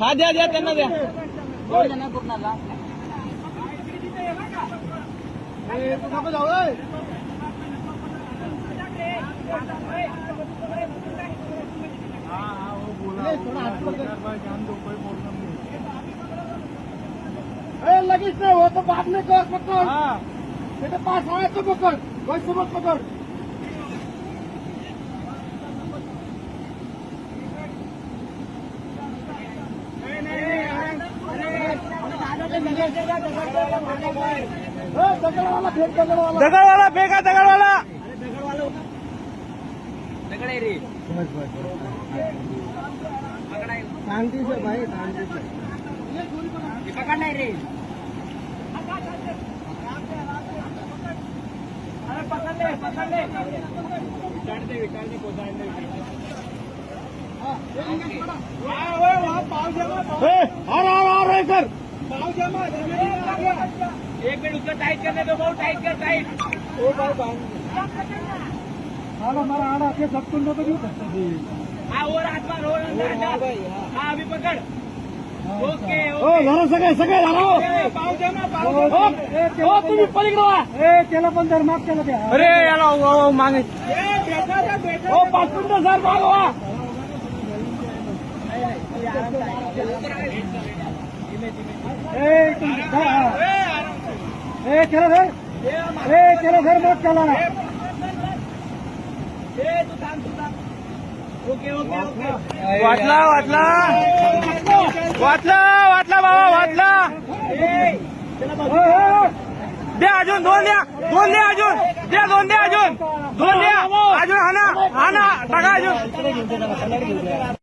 हा द्या द्या त्यांना द्या लगेच नाही हो तो बाद नहीं कर पकड़ तेरे पास आए तो पकड़ कोई समझ पकड़ दगडवाला फेका दगडवाला दगड़ रे शांति से भाई शांति से पकड़ना रे अरे पकड़ ले सर एक मिनट उसका टाइट करने दो बहुत टाइट कर टाइट हमारा आड़ा के सब तुम तो नहीं सकते हाँ और हाथ मार हाँ अभी पकड़ ओके जरा सगळे तुम्ही पलीकडे त्याला पण जर माफ केलं द्या अरे याला मागे हो 5 मिनिटं सर मागवा चलो घर मत चला वाटला वाटला वाटला वाटला बाबा वाटला द्या अजून दोन द्या अजून द्या दोन द्या अजून हाना टाका अजून